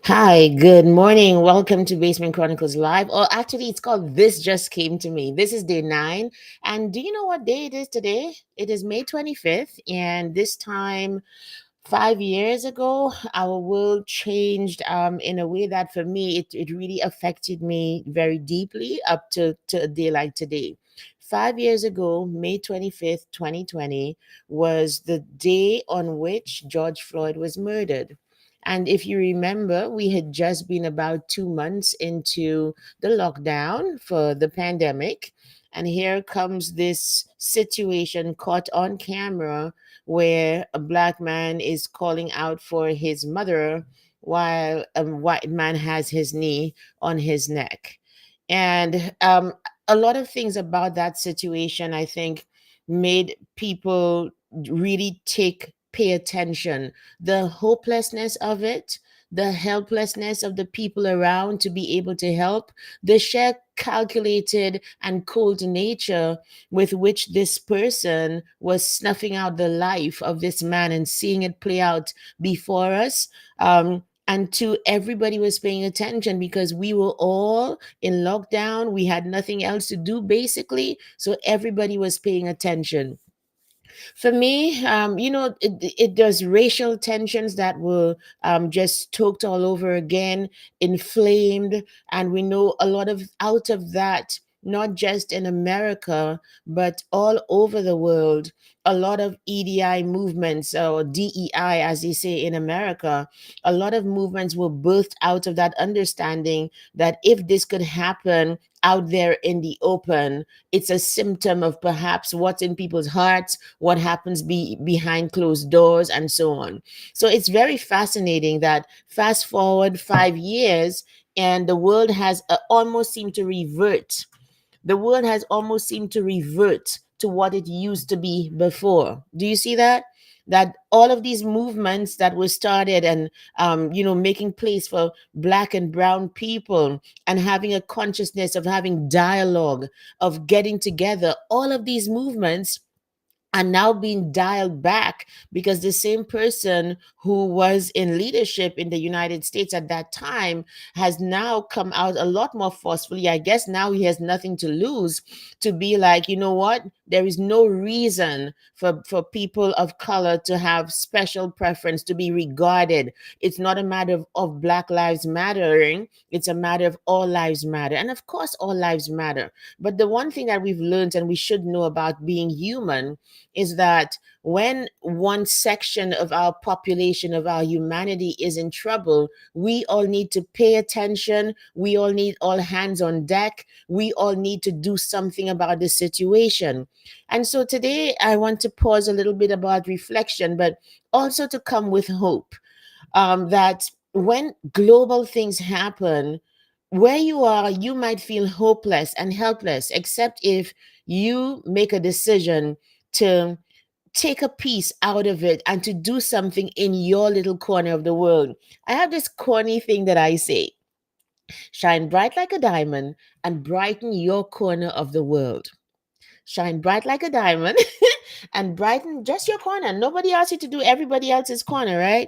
Hi, good morning. Welcome to Basement Chronicles Live. Or actually, it's called This Just Came to Me. This is day 9. And do you know what day it is today? It is May 25th. And this time, 5 years ago, our world changed in a way that for me, it really affected me very deeply up to a day like today. 5 years ago, May 25th, 2020, was the day on which George Floyd was murdered. And if you remember, we had just been about 2 months into the lockdown for the pandemic. And here comes this situation caught on camera where a black man is calling out for his mother while a white man has his knee on his neck. And a lot of things about that situation, I think, made people really pay attention. The hopelessness of it, the helplessness of the people around to be able to help, the sheer calculated and cold nature with which this person was snuffing out the life of this man and seeing it play out before us. And to everybody was paying attention because we were all in lockdown. We had nothing else to do, basically. So everybody was paying attention. For me, it does racial tensions that were just stoked all over again, inflamed, and we know a lot of out of that, not just in America, but all over the world. A lot of EDI movements, or DEI, as they say in America, a lot of movements were birthed out of that understanding that if this could happen out there in the open, it's a symptom of perhaps what's in people's hearts, what happens behind closed doors, and so on. So it's very fascinating that fast forward 5 years and the world has almost seemed to revert. The world has almost seemed to revert to what it used to be before. Do you see that? That all of these movements that were started and making place for black and brown people and having a consciousness of having dialogue, of getting together, all of these movements are now being dialed back because the same person who was in leadership in the United States at that time has now come out a lot more forcefully. I guess now he has nothing to lose, to be like, you know what? There is no reason for people of color to have special preference, to be regarded. It's not a matter of Black Lives Mattering. It's a matter of all lives matter. And of course, all lives matter. But the one thing that we've learned and we should know about being human is that when one section of our population, of our humanity, is in trouble, we all need to pay attention. We all need all hands on deck. We all need to do something about the situation. And so today I want to pause a little bit about reflection, but also to come with hope, that when global things happen, where you are, you might feel hopeless and helpless, except if you make a decision to take a piece out of it and to do something in your little corner of the world. I have this corny thing that I say: shine bright like a diamond and brighten your corner of the world. Shine bright like a diamond and brighten just your corner. Nobody asked you to do everybody else's corner, right?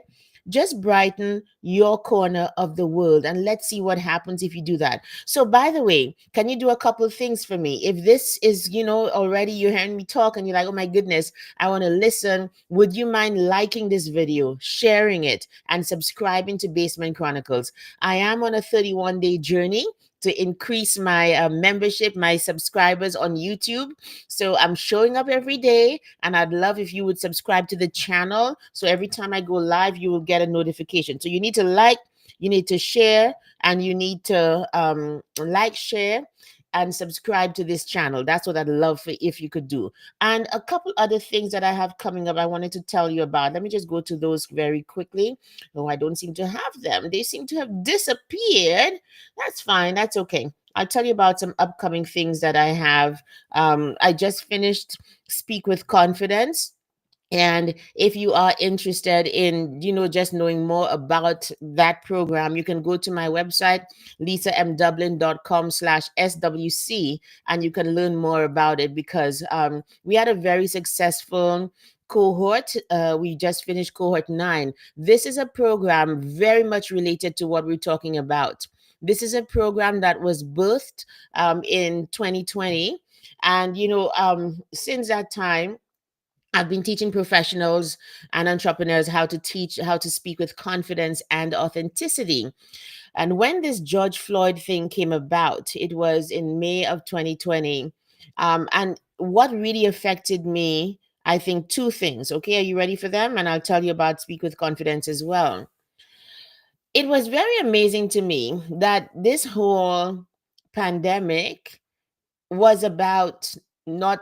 Just brighten your corner of the world. And let's see what happens if you do that. So, by the way, can you do a couple of things for me? If this is, already you're hearing me talk and you're like, oh my goodness, I want to listen, would you mind liking this video, sharing it, and subscribing to Basement Chronicles? I am on a 31-day journey to increase my membership, my subscribers on YouTube. So I'm showing up every day, and I'd love if you would subscribe to the channel. So every time I go live, you will get a notification. So you need to like, you need to share, and you need to like, share, and subscribe to this channel. That's what I'd love for if you could do. And a couple other things that I have coming up I wanted to tell you about. Let me just go to those very quickly. Oh, I don't seem to have them. They seem to have disappeared. That's fine. That's okay. I'll tell you about some upcoming things that I have. I just finished Speak with Confidence. And if you are interested in, just knowing more about that program, you can go to my website, lisamdublin.com/SWC, and you can learn more about it because we had a very successful cohort. We just finished cohort 9. This is a program very much related to what we're talking about. This is a program that was birthed in 2020. And, since that time, I've been teaching professionals and entrepreneurs how to speak with confidence and authenticity. And when this George Floyd thing came about, it was in May of 2020. And what really affected me, I think, two things. Okay, are you ready for them? And I'll tell you about Speak with Confidence as well. It was very amazing to me that this whole pandemic was about not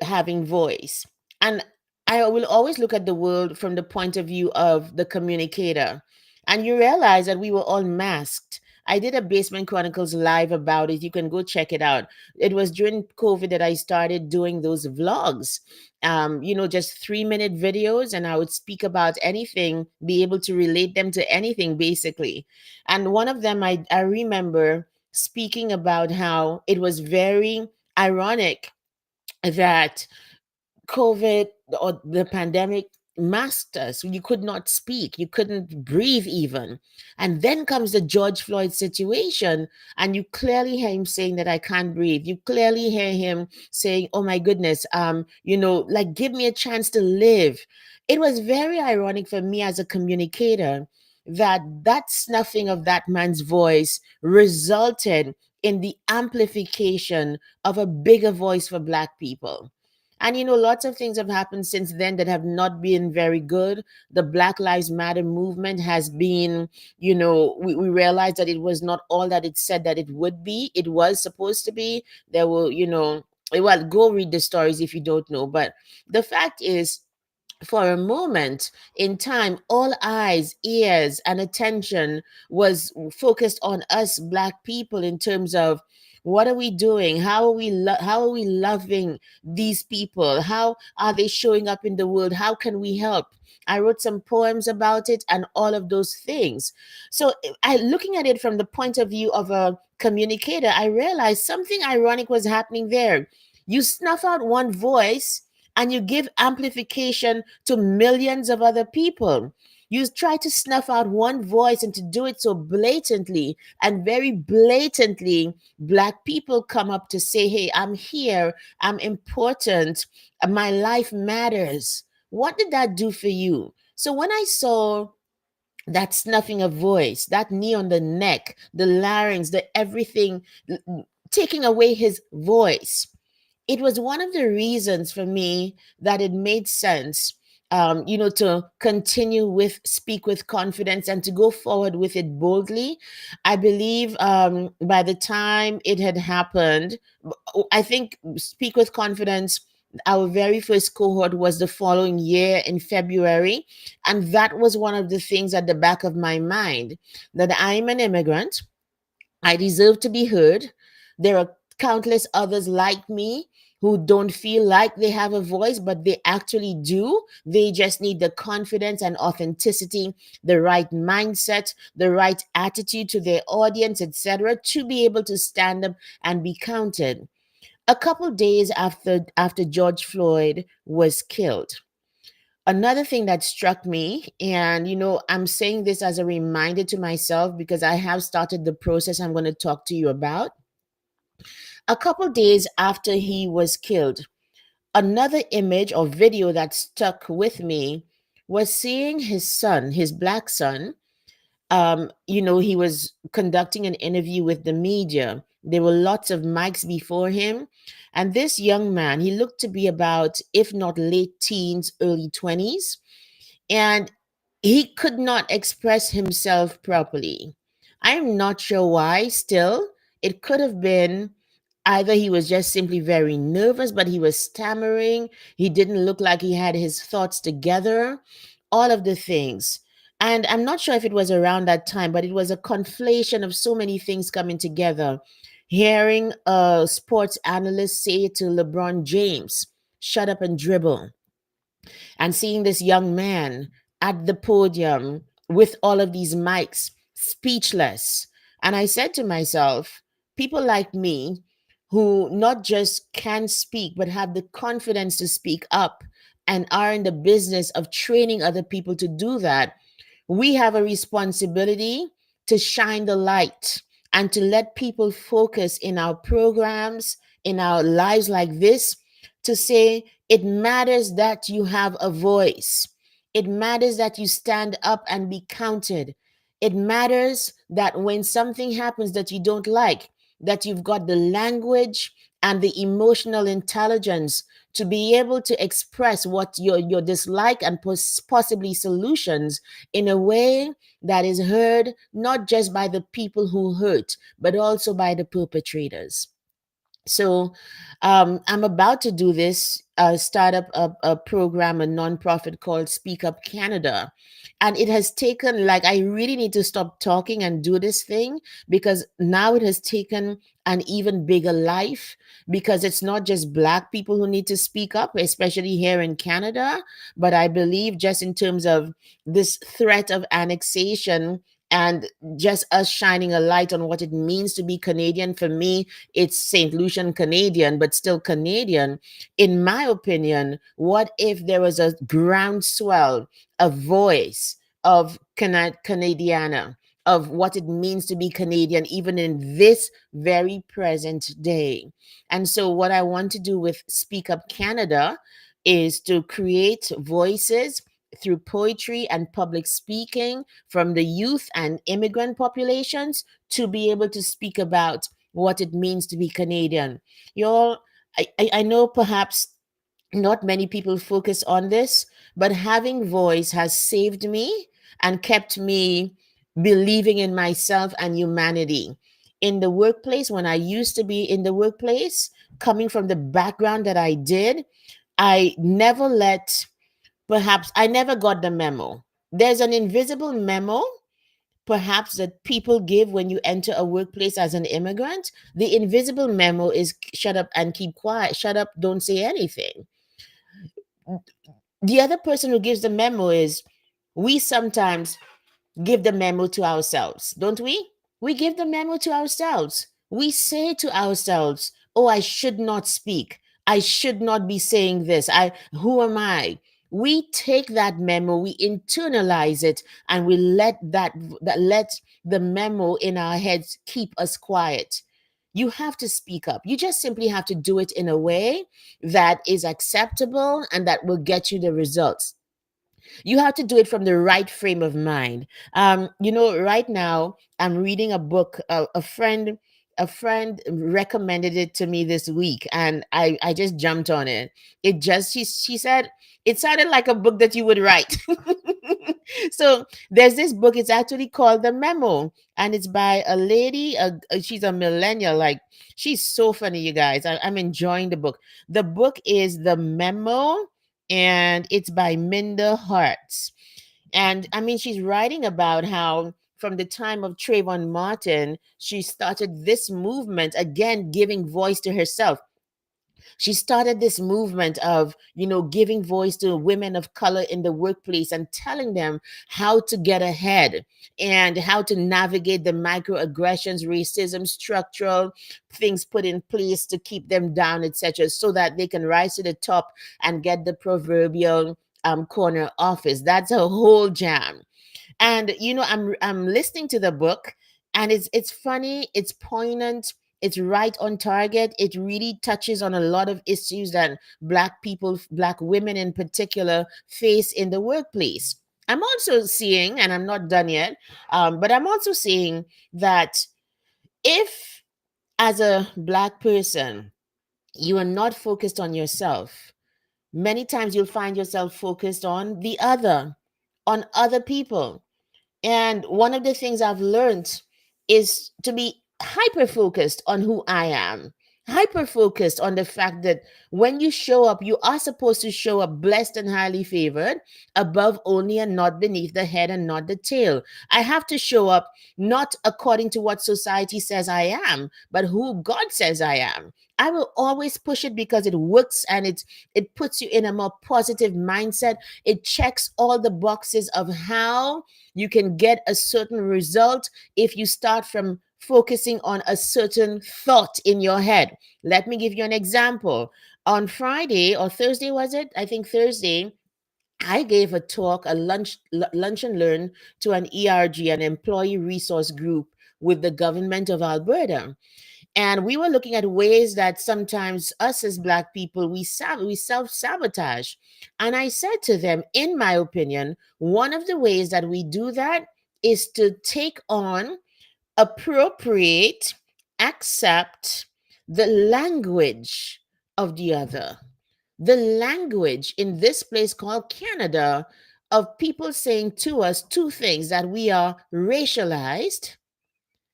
having voice. And I will always look at the world from the point of view of the communicator. And you realize that we were all masked. I did a Basement Chronicles live about it. You can go check it out. It was during COVID that I started doing those vlogs, just 3-minute videos, and I would speak about anything, be able to relate them to anything basically. And one of them, I remember speaking about how it was very ironic that COVID or the pandemic masked us. You could not speak, you couldn't breathe even. And then comes the George Floyd situation, and you clearly hear him saying that I can't breathe. You clearly hear him saying, "Oh my goodness, like give me a chance to live." It was very ironic for me as a communicator that snuffing of that man's voice resulted in the amplification of a bigger voice for Black people. And lots of things have happened since then that have not been very good. The Black Lives Matter movement has been, we realized that it was not all that it said that it would be. It was supposed to be. There were, well, go read the stories if you don't know. But the fact is, for a moment in time, all eyes, ears, and attention was focused on us Black people in terms of what are we doing? How are we loving these people? How are they showing up in the world? How can we help? I wrote some poems about it and all of those things. So I looking at it from the point of view of a communicator, I realized something ironic was happening there. You snuff out one voice and you give amplification to millions of other people. You try to snuff out one voice, and to do it so blatantly and very blatantly, Black people come up to say, "Hey, I'm here, I'm important, my life matters." What did that do for you? So when I saw that snuffing of voice, that knee on the neck, the larynx, the everything, taking away his voice, it was one of the reasons for me that it made sense, to continue with Speak with Confidence and to go forward with it boldly. I believe by the time it had happened, I think Speak with Confidence, our very first cohort was the following year in February. And that was one of the things at the back of my mind, that I'm an immigrant. I deserve to be heard. There are countless others like me who don't feel like they have a voice, but they actually do. They just need the confidence and authenticity, the right mindset, the right attitude to their audience, etc., to be able to stand up and be counted. A couple days after George Floyd was killed, another thing that struck me, and I'm saying this as a reminder to myself because I have started the process I'm going to talk to you about. A couple days after he was killed, another image or video that stuck with me was seeing his son, his Black son. He was conducting an interview with the media. There were lots of mics before him. And this young man, he looked to be about, if not late teens, early 20s, and he could not express himself properly. I'm not sure why, still. It could have been either he was just simply very nervous, but he was stammering. He didn't look like he had his thoughts together, all of the things. And I'm not sure if it was around that time, but it was a conflation of so many things coming together. Hearing a sports analyst say to LeBron James, "Shut up and dribble," and seeing this young man at the podium with all of these mics, speechless. And I said to myself, people like me who not just can speak, but have the confidence to speak up and are in the business of training other people to do that, we have a responsibility to shine the light and to let people focus in our programs, in our lives like this, to say it matters that you have a voice. It matters that you stand up and be counted. It matters that when something happens that you don't like, that you've got the language and the emotional intelligence to be able to express what your dislike and possibly solutions in a way that is heard not just by the people who hurt, but also by the perpetrators. So I'm about to do this, start up a program, a nonprofit called Speak Up Canada. And it has taken, like, I really need to stop talking and do this thing, because now it has taken an even bigger life, because it's not just Black people who need to speak up, especially here in Canada, but I believe just in terms of this threat of annexation and just us shining a light on what it means to be Canadian. For me, it's St. Lucian Canadian, but still Canadian. In my opinion, what if there was a groundswell, a voice of Canadiana, of what it means to be Canadian, even in this very present day? And so, what I want to do with Speak Up Canada is to create voices through poetry and public speaking from the youth and immigrant populations to be able to speak about what it means to be Canadian. Y'all, I know perhaps not many people focus on this, but having voice has saved me and kept me believing in myself and humanity. In the workplace, when I used to be in the workplace, coming from the background that I did, I never let, perhaps, I never got the memo. There's an invisible memo perhaps that people give when you enter a workplace as an immigrant. The invisible memo is shut up and keep quiet. Shut up, don't say anything. The other person who gives the memo is, we sometimes give the memo to ourselves, don't we? We give the memo to ourselves. We say to ourselves, "Oh, I should not speak. I should not be saying this. Who am I?" We take that memo, we internalize it, and we let the memo in our heads keep us quiet. You have to speak up. You just simply have to do it in a way that is acceptable and that will get you the results. You have to do it from the right frame of mind. Right now I'm reading a book. A friend recommended it to me this week, and I just jumped on it. She said it sounded like a book that you would write. So there's this book. It's actually called The Memo, and it's by a lady. She's a millennial. Like, she's so funny, you guys. I'm enjoying the book. The book is The Memo, and it's by Minda Harts. And I mean, she's writing about how from the time of Trayvon Martin, she started this movement, again, giving voice to herself. She started this movement of, giving voice to women of color in the workplace and telling them how to get ahead and how to navigate the microaggressions, racism, structural things put in place to keep them down, etc., so that they can rise to the top and get the proverbial corner office. That's a whole jam. And I'm listening to the book, and it's funny, it's poignant, it's right on target. It really touches on a lot of issues that Black people, Black women in particular, face in the workplace. I'm also seeing, and I'm not done yet, but I'm also seeing that if, as a Black person, you are not focused on yourself, many times you'll find yourself focused on other people. And one of the things I've learned is to be hyper focused on who I am, hyper focused on the fact that when you show up, you are supposed to show up blessed and highly favored, above only and not beneath, the head and not the tail. I have to show up not according to what society says I am, but who God says I am. I will always push it because it works, and it puts you in a more positive mindset. It checks all the boxes of how you can get a certain result if you start from focusing on a certain thought in your head. Let me give you an example. On Friday or Thursday, was it? I think Thursday, I gave a talk, a lunch and learn to an ERG, an employee resource group with the government of Alberta. And we were looking at ways that sometimes us as Black people, we self sabotage. And I said to them, in my opinion, one of the ways that we do that is to take on, appropriate, accept the language of the other. The language in this place called Canada of people saying to us two things: that we are racialized,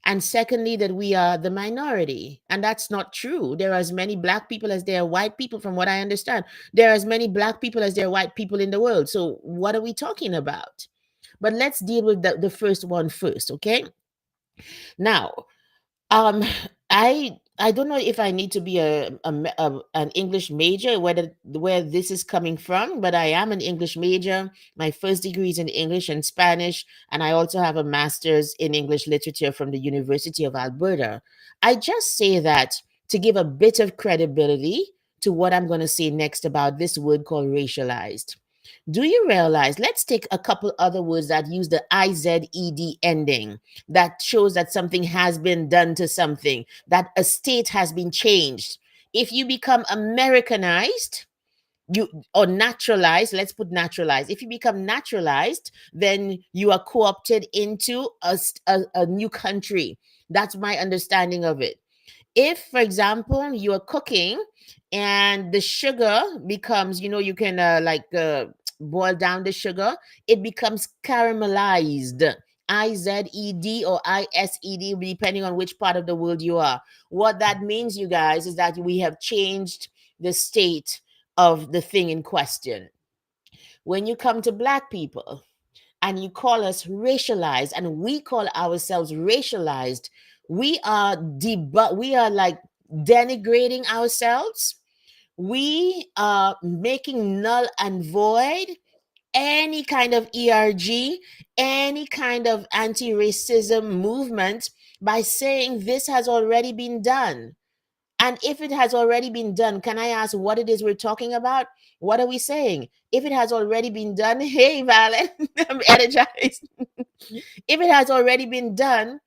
and secondly, that we are the minority. And that's not true. There are as many Black people as there are white people, from what I understand. There are as many Black people as there are white people in the world. So, what are we talking about? But let's deal with the first one first, okay? Now, um, I don't know if I need to be an English major, where this is coming from, but I am an English major. My first degree is in English and Spanish, and I also have a master's in English literature from the University of Alberta. I just say that to give a bit of credibility to what I'm going to say next about this word called racialized. Do you realize? Let's take a couple other words that use the IZED ending, that shows that something has been done to something, that a state has been changed. If you become Americanized, you or naturalized, let's put naturalized. If you become naturalized, then you are co-opted into a new country. That's my understanding of it. If, for example, you are cooking and the sugar becomes, you can boil down the sugar, it becomes caramelized. IZED or ISED, depending on which part of the world you are. What that means, you guys, is that we have changed the state of the thing in question. When you come to Black people, and you call us racialized, and we call ourselves racialized, we are like denigrating ourselves. We are making null and void any kind of ERG, any kind of anti-racism movement, by saying this has already been done. And if it has already been done, can I ask what it is we're talking about? What are we saying? If it has already been done, hey, Valen, I'm energized. If it has already been done,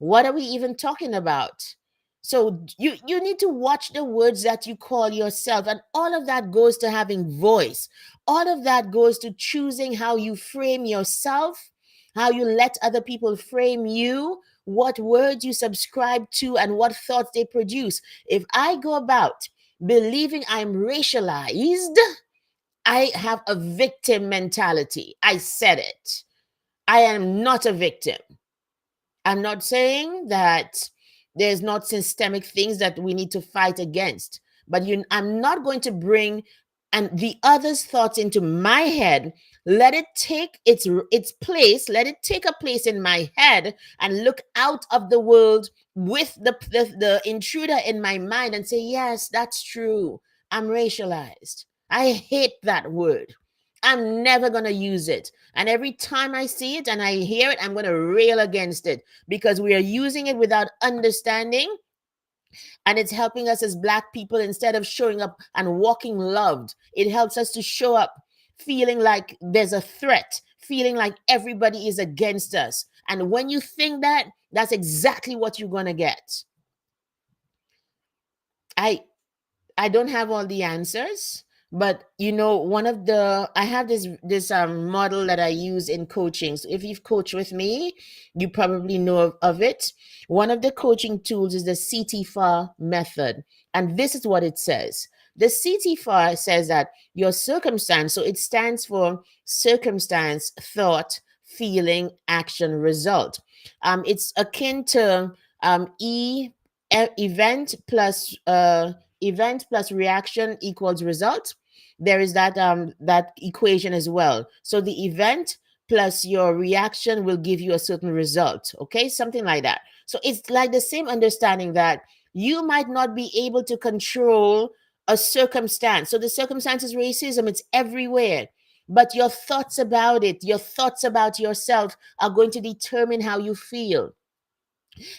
what are we even talking about? So you need to watch the words that you call yourself, and all of that goes to having voice. All of that goes to choosing how you frame yourself, how you let other people frame you, what words you subscribe to, and what thoughts they produce. If I go about believing I'm racialized, I have a victim mentality. I said it. I am not a victim. I'm not saying that there's not systemic things that we need to fight against, but I'm not going to bring and the other's thoughts into my head. Let it take its place. Let it take a place in my head and look out of the world with the intruder in my mind and say, yes, that's true. I'm racialized. I hate that word. I'm never going to use it. And every time I see it and I hear it, I'm going to rail against it, because we are using it without understanding. And it's helping us as Black people, instead of showing up and walking loved, it helps us to show up feeling like there's a threat, feeling like everybody is against us. And when you think that, that's exactly what you're going to get. I I don't have all the answers, but one of the I have this model that I use in coaching. So if you've coached with me, you probably know of it. One of the coaching tools is the CT4 method, and this is what it says. The CT4 says that your circumstance, so it stands for circumstance, thought, feeling, action, result. It's akin to event plus event plus reaction equals result. There is that equation as well. So the event plus your reaction will give you a certain result. Okay, something like that. So it's like the same understanding that you might not be able to control a circumstance. So the circumstance is racism, it's everywhere. But your thoughts about it, your thoughts about yourself are going to determine how you feel.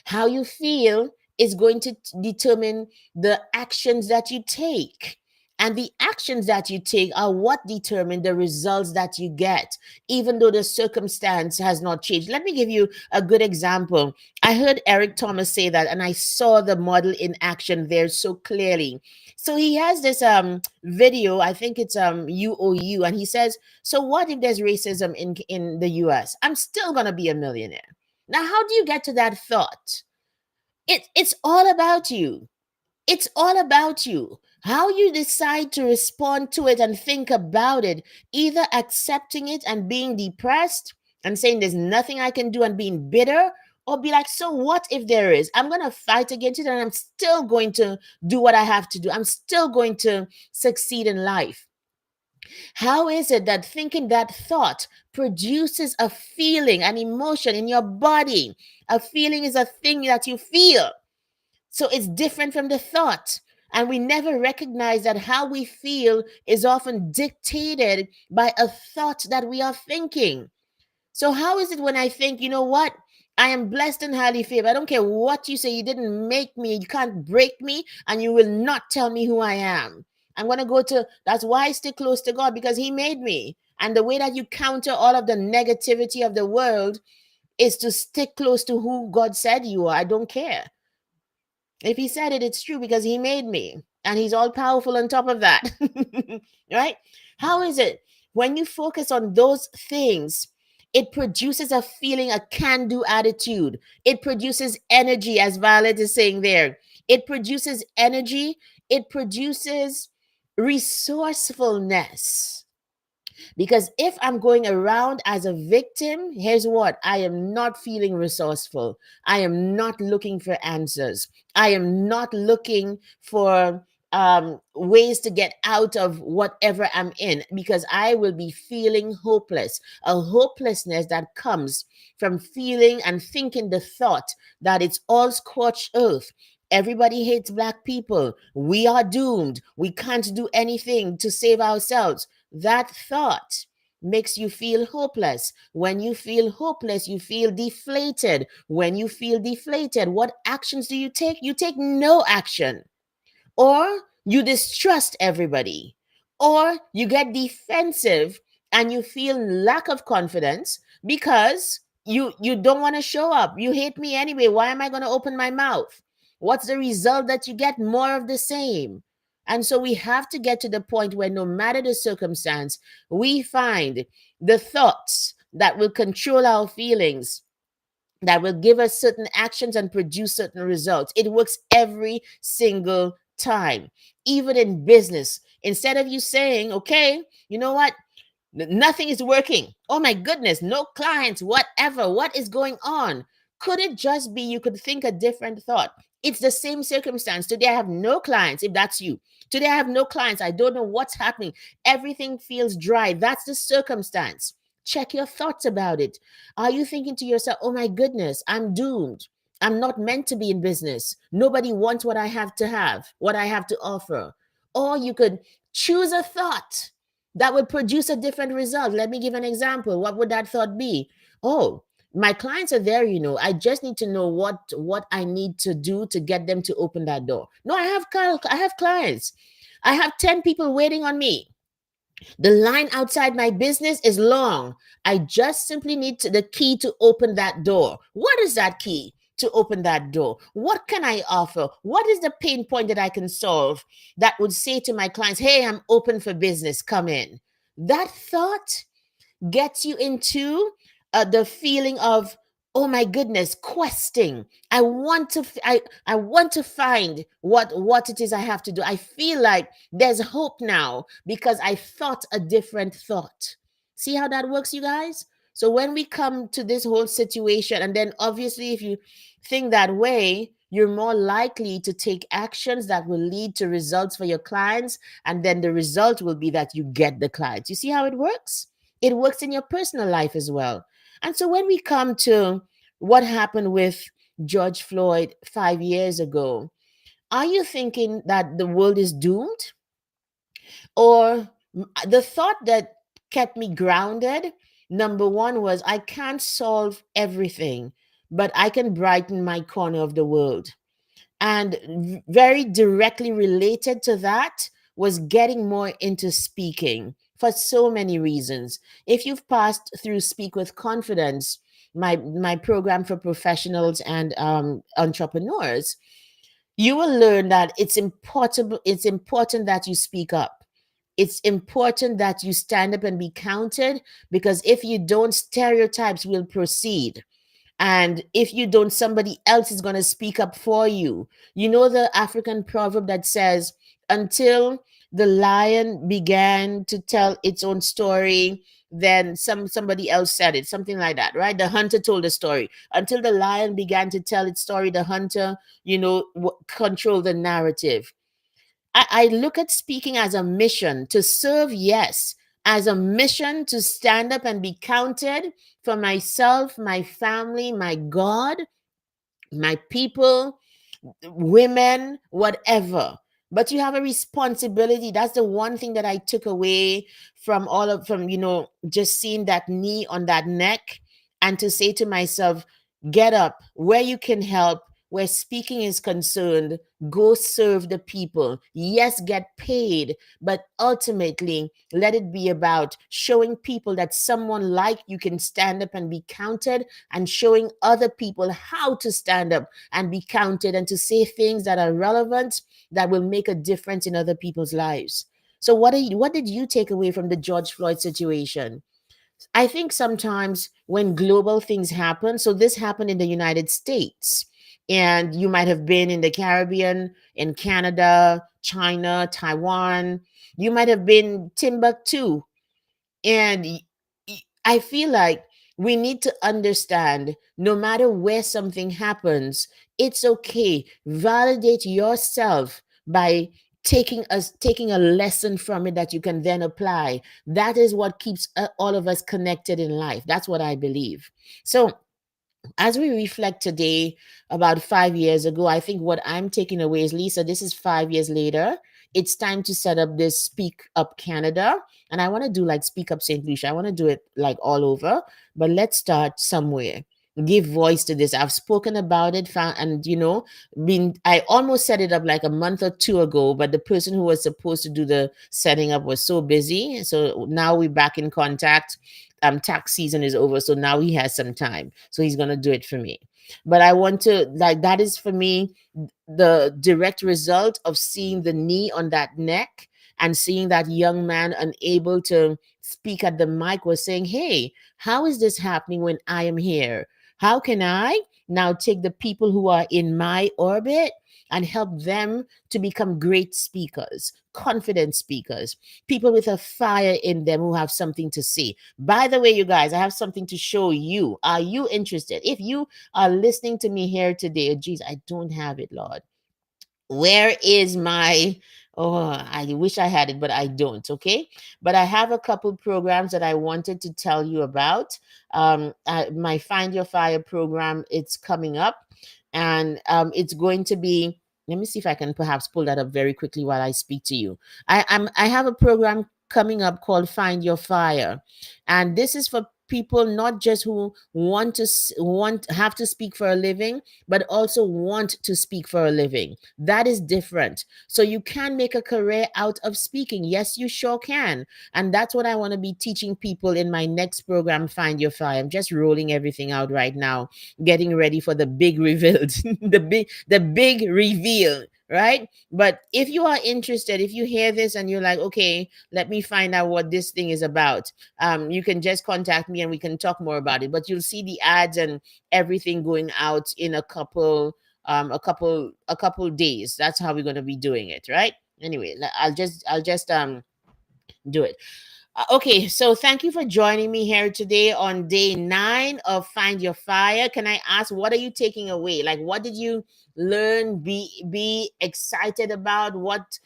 How you feel is going to determine the actions that you take. And the actions that you take are what determine the results that you get, even though the circumstance has not changed. Let me give you a good example. I heard Eric Thomas say that, and I saw the model in action there so clearly. So he has this video, I think it's UOU, and he says, so what if there's racism in the US? I'm still gonna be a millionaire. Now, how do you get to that thought? It's all about you. It's all about you. How you decide to respond to it and think about it, either accepting it and being depressed and saying there's nothing I can do and being bitter, or be like, so what if there is? I'm going to fight against it and I'm still going to do what I have to do. I'm still going to succeed in life. How is it that thinking that thought produces a feeling, an emotion in your body? A feeling is a thing that you feel. So it's different from the thought. And we never recognize that how we feel is often dictated by a thought that we are thinking. So, how is it when I think, you know what? I am blessed and highly favored. I don't care what you say. You didn't make me. You can't break me. And you will not tell me who I am. I'm going to go to, that's why I stay close to God, because He made me. And the way that you counter all of the negativity of the world is to stick close to who God said you are. I don't care. If He said it, it's true because He made me. And He's all powerful on top of that. Right? How is it when you focus on those things? It produces a feeling, a can do attitude. It produces energy, as Violet is saying there. It produces energy. It produces resourcefulness. Because if I'm going around as a victim, here's what: I am not feeling resourceful. I am not looking for answers. I am not looking for ways to get out of whatever I'm in, because I will be feeling hopeless. A hopelessness that comes from feeling and thinking the thought that it's all scorched earth. Everybody hates Black people. We are doomed. We can't do anything to save ourselves. That thought makes you feel hopeless. When you feel hopeless, you feel deflated. When you feel deflated, what actions do you take? You take no action. Or you distrust everybody. Or you get defensive and you feel lack of confidence because you don't want to show up. You hate me anyway. Why am I going to open my mouth? What's the result that you get? More of the same. And so we have to get to the point where no matter the circumstance, we find the thoughts that will control our feelings, that will give us certain actions and produce certain results. It works every single time. Even in business, instead of you saying, okay, you know what? Nothing is working. Oh my goodness, no clients, whatever. What is going on? Could it just be you could think a different thought? It's the same circumstance. Today I have no clients, if that's you. Today I have no clients. I don't know what's happening. Everything feels dry. That's the circumstance. Check your thoughts about it. Are you thinking to yourself, oh my goodness, I'm doomed. I'm not meant to be in business. Nobody wants what I have to have, what I have to offer. Or you could choose a thought that would produce a different result. Let me give an example. What would that thought be? Oh, my clients are there, you know. I just need to know what I need to do to get them to open that door. No, I have clients. I have 10 people waiting on me. The line outside my business is long. I just simply need the key to open that door. What is that key to open that door? What can I offer? What is the pain point that I can solve that would say to my clients, hey, I'm open for business, come in? That thought gets you into the feeling of, oh my goodness, questing. I want to find what it is I have to do. I feel like there's hope now because I thought a different thought. See how that works, you guys? So when we come to this whole situation, and then obviously if you think that way, you're more likely to take actions that will lead to results for your clients, and then the result will be that you get the clients. You see how it works? It works in your personal life as well. And so when we come to what happened with George Floyd 5 years ago, are you thinking that the world is doomed? Or the thought that kept me grounded, number one, was I can't solve everything, but I can brighten my corner of the world. And very directly related to that was getting more into speaking for so many reasons. If you've passed through Speak with Confidence, my program for professionals and entrepreneurs, you will learn that it's important that you speak up. It's important that you stand up and be counted, because if you don't, stereotypes will proceed. And if you don't, somebody else is going to speak up for you. You know the African proverb that says, until the lion began to tell its own story, then somebody else said it, something like that, right? The hunter told the story. Until the lion began to tell its story, the hunter, controlled the narrative. I look at speaking as a mission to serve, yes, as a mission to stand up and be counted for myself, my family, my God, my people, women, whatever. But you have a responsibility. That's the one thing that I took away from just seeing that knee on that neck, and to say to myself, get up where you can help, where speaking is concerned, go serve the people. Yes, get paid, but ultimately let it be about showing people that someone like you can stand up and be counted, and showing other people how to stand up and be counted, and to say things that are relevant, that will make a difference in other people's lives. So what did you take away from the George Floyd situation? I think sometimes when global things happen, so this happened in the United States, and you might have been in the Caribbean, in Canada, China, Taiwan, you might have been Timbuktu, and I feel like we need to understand, no matter where something happens, it's okay. Validate yourself by taking a lesson from it that you can then apply. That is what keeps all of us connected in life. That's what I believe. So as we reflect today about 5 years ago, I think what I'm taking away is, Lisa, this is 5 years later. It's time to set up this Speak Up Canada. And I want to do like Speak Up St. Lucia. I want to do it like all over, but let's start somewhere. Give voice to this. I've spoken about it, and I almost set it up like a month or two ago, but the person who was supposed to do the setting up was so busy. So now we're back in contact. Tax season is over, so now he has some time, so he's going to do it for me. But I want to, like, that is for me the direct result of seeing the knee on that neck, and seeing that young man unable to speak at the mic was saying, hey, how is this happening when I am here? How can I now take the people who are in my orbit and help them to become great speakers, confident speakers, people with a fire in them who have something to say? By the way, you guys, I have something to show you. Are you interested? If you are listening to me here today, oh, geez, I don't have it, Lord. Where is my, oh, I wish I had it, but I don't. Okay, but I have a couple programs that I wanted to tell you about. My Find Your Fire program, it's coming up, and it's going to be, let me see if I can perhaps pull that up very quickly while I speak to you. I have a program coming up called Find Your Fire, and this is for people not just who want have to speak for a living, but also want to speak for a living. That is different. So you can make a career out of speaking. Yes, you sure can. And that's what I want to be teaching people in my next program, Find Your Fire. I'm just rolling everything out right now, getting ready for the big reveal, the big reveal, right? But if you are interested, if you hear this and you're like, okay, let me find out what this thing is about, you can just contact me and we can talk more about it. But you'll see the ads and everything going out in a couple days. That's how we're going to be doing it, right? Anyway, I'll just do it. Okay, so thank you for joining me here today on day 9 of Find Your Fire. Can I ask, what are you taking away? Like, what did you learn? Be excited about what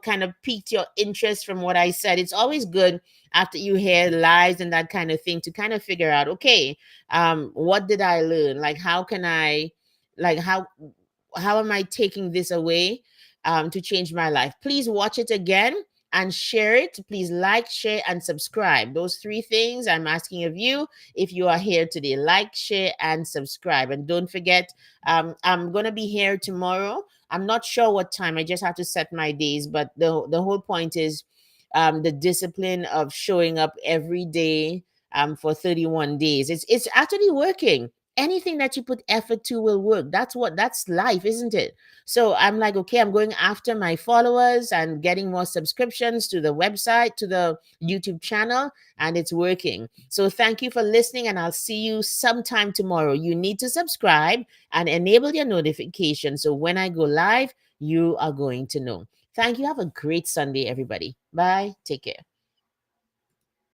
kind of piqued your interest from what I said. It's always good after you hear lies and that kind of thing to kind of figure out, okay, what did I learn? Like, how can I, like, how am I taking this away to change my life? Please watch it again. and share it. Please like, share, and subscribe. Those three things I'm asking of you if you are here today. Like, share, and subscribe. And don't forget, I'm going to be here tomorrow. I'm not sure what time. I just have to set my days. But the whole point is the discipline of showing up every day for 31 days. It's actually working. Anything that you put effort to will work. That's life, isn't it? So I'm like, okay, I'm going after my followers and getting more subscriptions to the website, to the YouTube channel, and it's working. So thank you for listening, and I'll see you sometime tomorrow. You need to subscribe and enable your notification so when I go live, you are going to know. Thank you. Have a great Sunday, everybody. Bye. Take care.